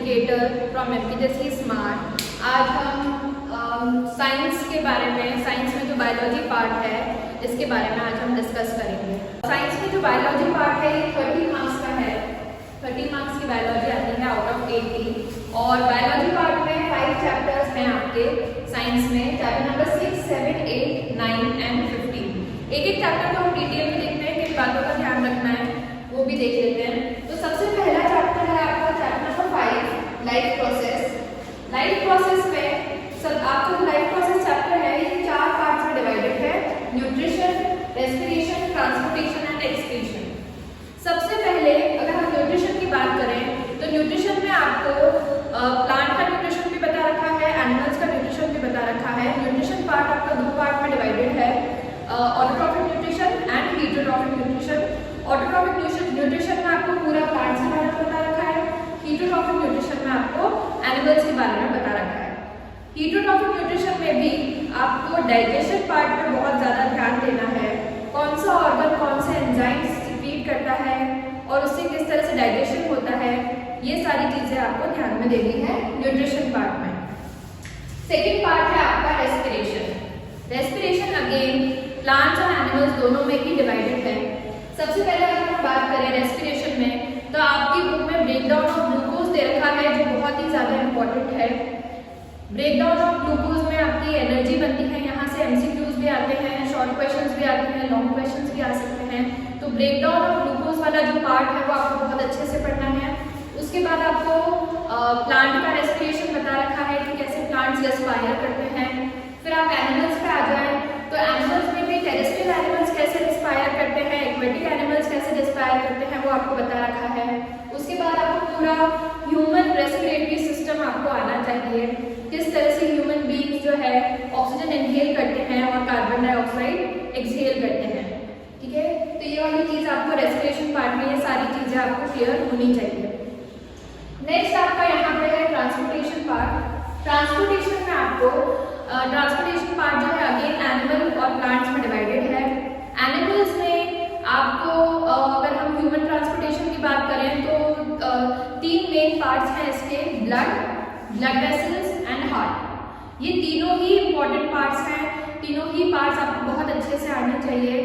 Educator from MPSC smart. आज हम science के बारे में, साइंस में जो बायोलॉजी पार्ट है इसके बारे में आज हम डिस्कस करेंगे। साइंस में जो बायोलॉजी पार्ट है ये 30 मार्क्स का है। 30 मार्क्स की बायोलॉजी आती है आउट ऑफ 80। और बायोलॉजी पार्ट में 5 चैप्टर्स हैं आपके साइंस में, चैप्टर नंबर 6, 7, 8, 9 एंड 15। एक एक चैप्टर को हम डिटेल में देखते हैं, किन बातों का ध्यान रखना है वो भी देख लेते हैं। तो सबसे पहला चैप्टर है आपका chapter number 5, life process. Life process में आपको लाइफ प्रोसेस चैप्टर है, ये 4 पार्ट्स में डिवाइडेड है: nutrition, respiration, transportation and excretion. सबसे पहले अगर हम न्यूट्रिशन की बात करें तो न्यूट्रिशन में आपको प्लांट का न्यूट्रिशन भी बता रखा है, एनिमल्स का न्यूट्रिशन भी बता रखा है। न्यूट्रिशन पार्ट आपका 2 पार्ट में डिवाइडेड है, autotrophic nutrition and heterotrophic nutrition. Autotrophic nutrition में आपको पूरा प्लांट्स के बारे में बता रखा है, हीटरोट्रॉफिक न्यूट्रिशन में आपको एनिमल्स के बारे में बता रखा है। हीटरोट्रॉफिक न्यूट्रिशन में भी आपको डाइजेशन पार्ट पे बहुत ज़्यादा ध्यान देना है, कौन सा ऑर्गन कौन से एंजाइम्स सिक्रीट करता है और उससे किस तरह से डाइजेशन होता है, ये सारी चीज़ें आपको ध्यान में देनी है न्यूट्रिशन पार्ट में। सेकेंड पार्ट है आपका रेस्पिरेशन। रेस्पिरेशन अगेन प्लांट्स और एनिमल्स दोनों में ही डिवाइडेड है। सबसे पहले अगर हम बात करें रेस्पिरेशन में तो आपकी बुक में ब्रेकडाउन ऑफ ग्लूकोज दे रखा है जो बहुत ही ज़्यादा इंपॉर्टेंट है। ब्रेकडाउन ऑफ ग्लूकोज में आपकी एनर्जी बनती है, यहाँ से एमसीक्यूज भी आते हैं, शॉर्ट क्वेश्चंस भी आते हैं, लॉन्ग क्वेश्चंस भी आ सकते हैं। तो ब्रेकडाउन ऑफ ग्लूकोज वाला जो पार्ट है वो आपको बहुत अच्छे से पढ़ना है। उसके बाद आपको प्लांट का रेस्पिरेशन बता रखा है कि कैसे प्लांट्स रेस्पायर करते हैं। फिर आप एनिमल्स पे आ जाएं तो एनिमल्स में भी टेरेस्ट्रियल एनिमल्स कैसे रेस्पायर करते हैं, एक्वेटिक एनिमल्स कैसे रेस्पायर करते हैं वो आपको बता रखा है। उसके बाद आपको पूरा ह्यूमन रेस्पिरेटरी सिस्टम आपको आना चाहिए, किस तरह से ह्यूमन बीइंग्स जो है ऑक्सीजन इनहेल करते हैं और कार्बन डाइऑक्साइड एक्सहेल करते हैं। ठीक है, तो ये वाली चीज़ आपको रेस्पिरेशन पार्ट में ये सारी चीज़ें आपको क्लियर होनी चाहिए। नेक्स्ट आपका यहाँ पे है ट्रांसपोर्टेशन पार्ट। ट्रांसपोर्टेशन में आपको ट्रांसपोर्टेशन पार्ट जो है अगेन एनिमल और प्लांट्स में डिवाइडेड है। एनिमल्स में आपको अगर हम ह्यूमन ट्रांसपोर्टेशन की बात करें तो 3 मेन पार्ट्स हैं इसके: ब्लड वेसल्स एंड हार्ट। ये तीनों ही इंपॉर्टेंट पार्ट्स हैं, तीनों ही पार्ट्स आपको बहुत अच्छे से आने चाहिए।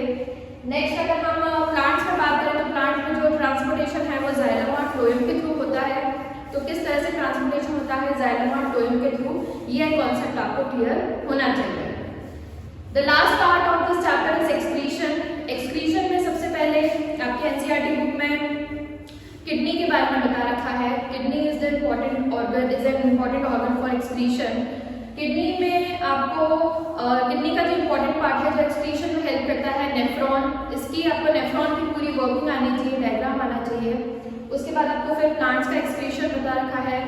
नेक्स्ट अगर हम प्लांट्स में बात करें तो प्लांट में जो ट्रांसपोर्टेशन है वो जाइलम और फ्लोएम के थ्रू होता है। तो किस तरह से ट्रांसपोर्टेशन होता है जाइलम और फ्लोएम के थ्रू, ये कॉन्सेप्ट आपको क्लियर होना चाहिए। The last part of this chapter is excretion. Excretion में सबसे पहले आपके एनसीईआरटी बुक में किडनी के बारे में बता रखा है। Kidney is the important organ, is an important organ for excretion. Kidney में आपको किडनी का जो इम्पोर्टेंट पार्ट है जो एक्सक्रीशन में हेल्प करता है नेफ्रॉन, इसकी आपको नेफ्रॉन की पूरी वर्किंग आनी चाहिए, डायग्राम आना चाहिए। उसके बाद आपको फिर प्लांट्स का एक्सक्रीशन बता रखा है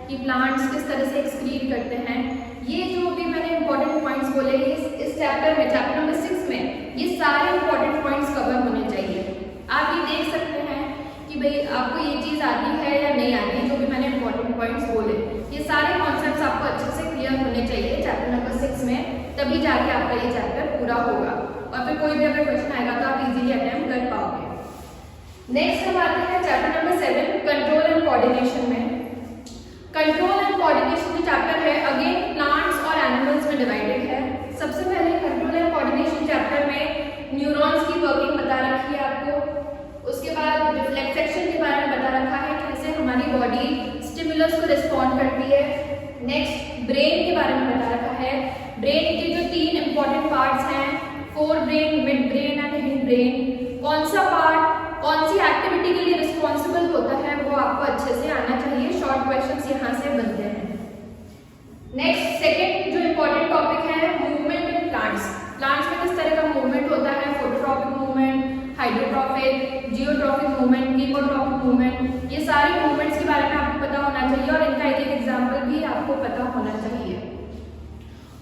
कि प्लांट्स किस तरह से एक्सक्रीट करते हैं। ये जो भी मैंने इंपॉर्टेंट पॉइंट्स बोले इस चैप्टर में, चैप्टर नंबर 6 में ये सारे इंपॉर्टेंट पॉइंट्स कवर होने चाहिए। आप ये देख सकते हैं कि भाई आपको ये चीज़ आती है या नहीं आती, जो भी मैंने इंपॉर्टेंट पॉइंट्स बोले ये सारे कॉन्सेप्ट्स आपको अच्छे से क्लियर होने चाहिए चैप्टर नंबर 6 में, तभी जाके आपका ये चैप्टर पूरा होगा और फिर कोई भी अगर क्वेश्चन आएगा तो आप इजीली अटेम्प्ट कर पाओगे। नेक्स्ट हम आते हैं chapter number 7, control and coordination में। कंट्रोल एंड कोऑर्डिनेशन जो चैप्टर है अगेन प्लांट्स और एनिमल्स में डिवाइडेड है। सबसे पहले कंट्रोल एंड कोऑर्डिनेशन चैप्टर में न्यूरॉन्स की वर्किंग बता रखी है आपको। उसके बाद रिफ्लेक्स एक्शन के बारे में बता रखा है, कैसे हमारी बॉडी स्टिमुलस को रिस्पॉन्ड करती है। नेक्स्ट ब्रेन के बारे में बता रखा है। ब्रेन के जो 3 इंपॉर्टेंट पार्ट्स हैं, fore brain, mid brain and hind brain, कौन सा पार्ट कौन सी एक्टिविटी के लिए रिस्पॉन्सिबल होता है वो आपको अच्छे से आना चाहिए। शॉर्ट क्वेश्चंस यहाँ से बनते हैं। नेक्स्ट सेकंड जो इम्पोर्टेंट टॉपिक है मूवमेंट इन प्लांट्स। प्लांट्स में किस तरह का मूवमेंट होता है, phototropic movement, hydrotropic, geotropic movement, chemotropic movement, ये सारी मूवमेंट्स के बारे में आपको पता होना चाहिए और इनका एक एग्जाम्पल भी आपको पता होना चाहिए।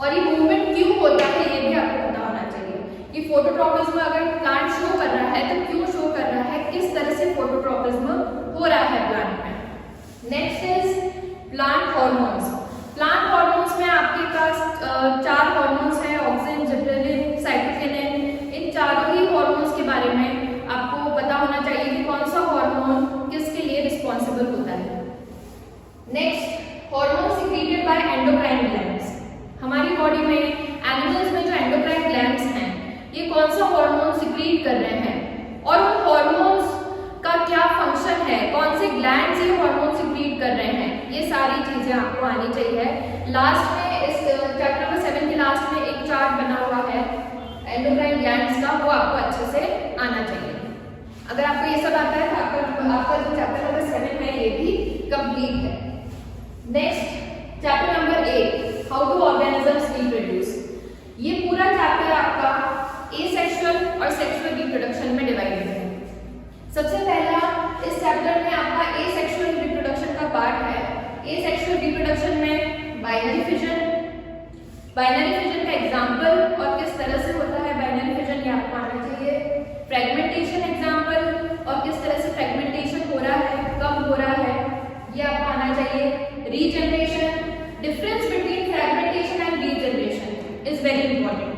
और ये मूवमेंट क्यों होता है ये भी आपको पता होना चाहिए कि फोटोट्रॉपिज्म अगर प्लांट शो कर रहा है तो क्यों शो कर रहा है, किस तरह से फोटोट्रॉपिज्म हो रहा है प्लांट में। Next is plant hormones. Plant hormones में आपके पास 4 हॉर्मोन्स हैं, ऑक्सिन, जिबरेलिन, साइटोकिनिन। इन चारों ही हॉर्मोन्स के बारे में आपको पता होना चाहिए कि कौन सा हार्मोन किसके लिए रिस्पॉन्सिबल होता है। नेक्स्ट चीज़ें आपको आनी चाहिए। लास्ट में इस चैप्टर नंबर 7 के लास्ट में एक चार्ट बना हुआ है एंडोक्राइन ग्लैंड्स का, वो आपको अच्छे से आना चाहिए। अगर आपको ये सब आता है तो आपका जो चैप्टर नंबर 7 है ये भी कंप्लीट है। Next chapter number 8, how to organisms reproduce. ये पूरा चैप्टर आपका एसेक्सुअल और सेक्सुअल रिप्रोडक्शन में डिवाइडेड है। सबसे पहला इस चैप्टर में आपका एसेक्सुअल रिप्रोडक्शन का पार्ट है। एसेक्सुअल रिप्रोडक्शन में बाइनरी फिजन का एग्जांपल और किस तरह से होता है बाइनरी फिजन, ये आपको आना चाहिए। फ्रेगमेंटेशन एग्जांपल और किस तरह से फ्रेगमेंटेशन हो रहा है, कब हो रहा है, ये आपको आना चाहिए। Regeneration, difference between fragmentation and regeneration is very important.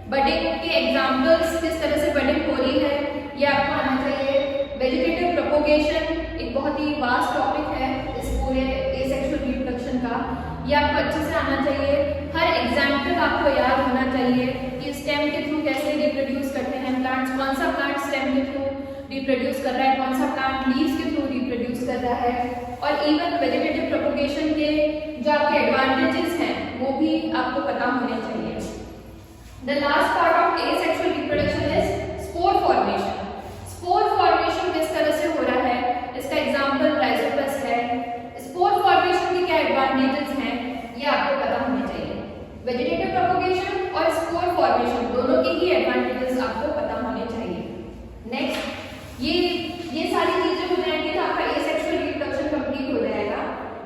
Budding के एग्जांपल्स, किस तरह से बडिंग हो रही है, ये आपको आना चाहिए। वेजिटेटिव प्रोपोगेशन एक बहुत ही वास्ट टॉपिक है इस पूरे एसेक्सुअल रिप्रोडक्शन का, ये आपको अच्छे से आना चाहिए। हर एग्जाम्पल आपको याद होना चाहिए कि स्टेम के थ्रू कैसे रिप्रोड्यूस करते हैं प्लांट्स, कौन सा प्लांट स्टेम के थ्रू रिप्रोड्यूस कर रहा है, कौन सा प्लांट लीव्स के थ्रू रिप्रोड्यूस कर रहा है, और इवन वेजिटेटिव प्रोपोगेशन के जो आपके एडवांटेजेस हैं वो भी आपको पता होने चाहिए। The last part of asexual reproduction is spore formation. Spore formation किस तरह से हो रहा है, इसका एग्जांपल राइजोपस है। स्पोर फॉर्मेशन के क्या एडवांटेजेस हैं ये आपको पता होने चाहिए। वेजिटेटिव प्रोपोगेशन और स्पोर फॉर्मेशन दोनों के ही एडवांटेजेस आपको पता होने चाहिए। नेक्स्ट ये सारी चीजें हो जाएंगी तो आपका एसेक्सुअल रिप्रोडक्शन कंप्लीट हो जाएगा।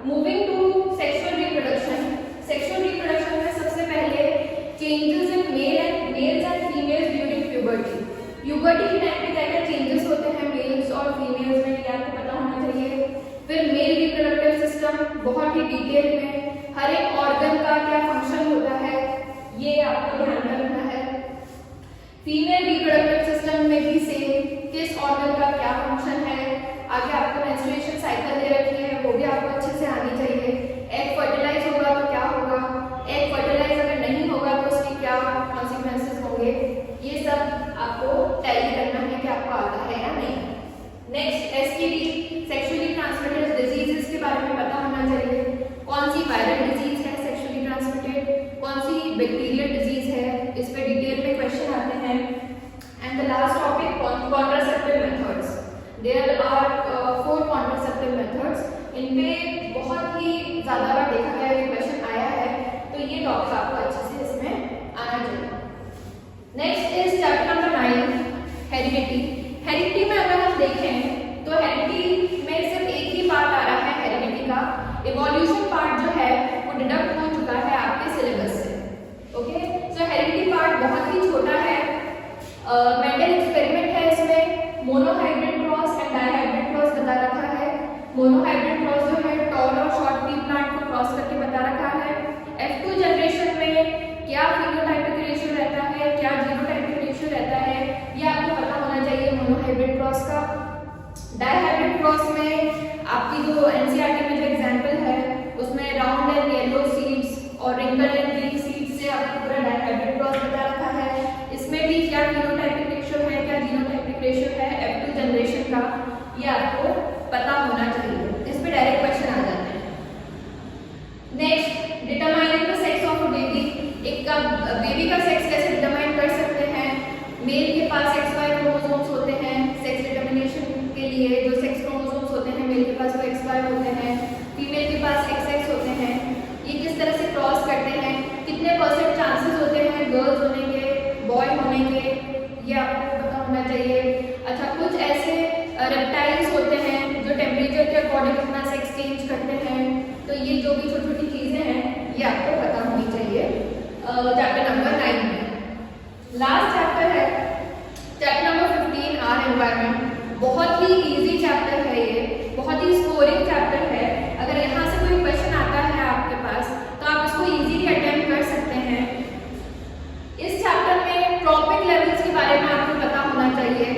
Moving to sexual reproduction. Sexual reproduction में सबसे पहले changes in males and females during puberty. Puberty के टाइम पे क्या क्या चेंजेस होते हैं मेल्स और फीमेल्स में, ये आपको पता होना चाहिए। फिर मेल रिप्रोडक्टिव सिस्टम बहुत ही डिटेल में, हर एक ऑर्गन का क्या फंक्शन होता है ये आपको ध्यान रखना है। फीमेल रिप्रोडक्टिव सिस्टम में भी सेम, किस ऑर्गन का क्या फंक्शन है। आगे आपको मेंस्ट्रुएशन साइकिल दे रखी है, वो भी आपको अच्छे से आनी चाहिए। एग फर्टिलाइज होगा तो क्या होगा, एग फर्टिलाइज अगर नहीं होगा तो उसके क्या कॉन्सिक्वेंसेस होंगे, ये सब आपको टैली करना है कि आपको आता है या नहीं। Next STD, sexually transmitted diseases के बारे में पता होना चाहिए। कौन सी वायरल डिजीज है सेक्सुअली ट्रांसमिटेड, कौन सी बैक्टीरियल डिजीज है, इस पे डिटेल में क्वेश्चन आते हैं। And the last topic contraceptive methods. There are 4 contraceptive methods. इनपे बहुत ही ज्यादा बार देखा गया है, क्वेश्चन आया है, तो ये टॉपिक आपको अच्छे से इसमें आना चाहिए। Next is chapter number 9, heredity. Heredity में अगर हम देखें तो हेरिडिटी में सिर्फ एक ही पार्ट आ रहा है हेरिडिटी का। इवोल्यूशन पार्ट जो है वो डिडक्ट हो चुका है आपके सिलेबस से। ओके, सो हेरिडिटी पार्ट बहुत ही छोटा है। मेंडल एक्सपेरिमेंट है इसमें, monohybrid cross and dihybrid cross बता रखा है। मोनोहाइब्रिड क्रॉस जो है टॉल और शॉर्ट पी प्लांट को क्रॉस करके बता रखा है। F2 जनरेशन में क्या फिनोटाइपिक रेशियो रहता है, क्या जीनोटाइपिक रेशियो रहता है, ये आपको पता होना चाहिए मोनोहाइब्रिड क्रॉस का। डाइहाइब्रिड क्रॉस में आपकी जो एनसीईआरटी में जो एग्जांपल है उसमें राउंड एंड येलो सीड्स और रिंकल एंड ग्रीन सीड्स से आपको पूरा डाइहाइब्रिड क्रॉस बता रखा है। इसमें भी क्या फिनोटाइपिक रेशियो है, क्या जीनोटाइपिक रेशियो है F2 जनरेशन का, ये आपको पता होना चाहिए। इस पे डायरेक्ट क्वेश्चन आ जाते हैं। Next, determining the sex of a baby. एक बेबी का सेक्स कैसे डिटरमाइन कर सकते हैं। मेल के पास XY क्रोमोसोम्स होते हैं, सेक्स डिटरमिनेशन के लिए जो सेक्स क्रोमोसोम्स होते हैं मेल के पास वो XY होते हैं, फीमेल के पास XX होते हैं। ये किस तरह से क्रॉस करते हैं, कितने % चांसेस होते हैं गर्ल्स होने के, बॉय होने के, ये आपको पता होना चाहिए। अच्छा, कुछ ऐसे रेप्टाइल्स होते हैं जो टेम्परेचर के अकॉर्डिंग अपना सेक्स चेंज करते हैं, तो ये जो भी छोटी छोटी चीजें हैं ये आपको पता होनी चाहिए चैप्टर नंबर 9 में। लास्ट चैप्टर है चैप्टर नंबर 15, आर एनवायरनमेंट। बहुत ही इजी चैप्टर है ये, बहुत ही स्कोरिंग चैप्टर है। अगर यहाँ से कोई क्वेश्चन आता है आपके पास तो आप इसको इजीली अटेम्प्ट कर सकते हैं। इस चैप्टर में ट्रॉपिक लेवल्स के बारे में आपको पता होना चाहिए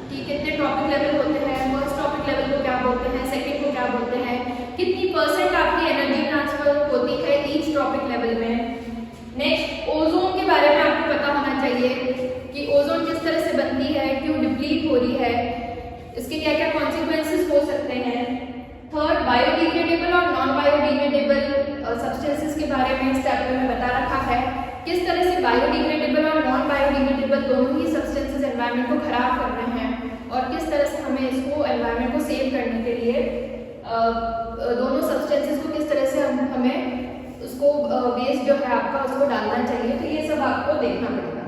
कि कितने ट्रॉपिक लेवल होते हैं, फर्स्ट ट्रॉपिक लेवल को क्या बोलते हैं, सेकंड को क्या बोलते हैं, कितनी % आपकी एनर्जी ट्रांसफर होती है ईच ट्रॉपिक लेवल में। नेक्स्ट, ओजोन के बारे में आपको पता होना चाहिए कि ओजोन किस तरह से बनती है, क्यों डिप्लीट हो रही है, इसके क्या क्या कॉन्सिक्वेंसेस हो सकते हैं। थर्ड, बायोडिग्रेडेबल और नॉन बायोडिग्रेडेबल सब्सटेंसेस के बारे में इस चैप्टर में बता रखा है। किस तरह से बायोडिग्रेडेबल और नॉन बायोडिग्रेडेबल दोनों ही सब्सटेंसेस एनवायरनमेंट को खराब कर रहे हैं और किस तरह से हमें इसको एनवायरनमेंट को सेव करने के लिए दोनों सब्सटेंसेस को किस तरह से हमें उसको वेस्ट जो है आपका उसको डालना चाहिए। तो ये सब आपको देखना पड़ेगा।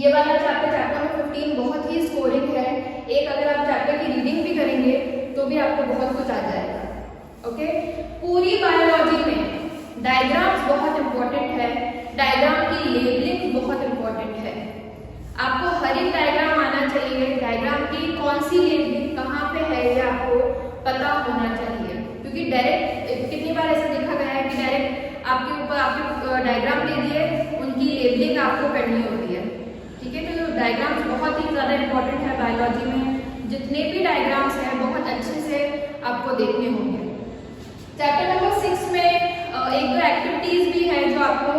ये वाला चैप्टर नंबर 15 बहुत ही स्कोरिंग है। एक अगर आप चैप्टर की रीडिंग भी करेंगे तो भी आपको बहुत कुछ आ जाएगा। ओके, पूरी बायोलॉजी में डायग्राम्स बहुत इंपॉर्टेंट है। डायग्राम की लेबलिंग बहुत इंपॉर्टेंट है। आपको हर एक डायग्राम आना चाहिए। डायग्राम की कौन सी लेबलिंग कहाँ पे है ये आपको पता होना चाहिए, क्योंकि डायरेक्ट कितनी बार ऐसा देखा गया है कि डायरेक्ट आपके ऊपर आपके डायग्राम दे दिए, उनकी लेबलिंग आपको करनी होती है। ठीक है, तो डायग्राम्स बहुत ही ज़्यादा इंपॉर्टेंट है बायोलॉजी में। जितने भी डायग्राम्स हैं बहुत अच्छे से आपको देखने होंगे। चैप्टर नंबर 6 में एक दो एक्टिविटीज़ भी है जो आपको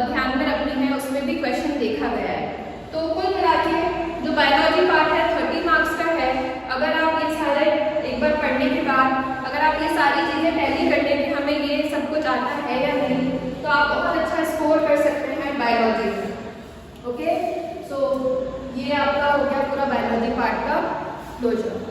ध्यान में रखनी है, उसमें भी क्वेश्चन देखा गया है। तो कुल मिला के जो बायोलॉजी पार्ट है 30 मार्क्स का है। अगर आप ये सारे एक बार पढ़ने के बाद अगर आप ये सारी चीज़ें टैली कर लें कि हमें ये सब कुछ आता है या नहीं, तो आप बहुत अच्छा स्कोर कर सकते हैं बायोलॉजी में। ओके, सो ये आपका हो गया पूरा बायोलॉजी पार्ट का क्लोजर।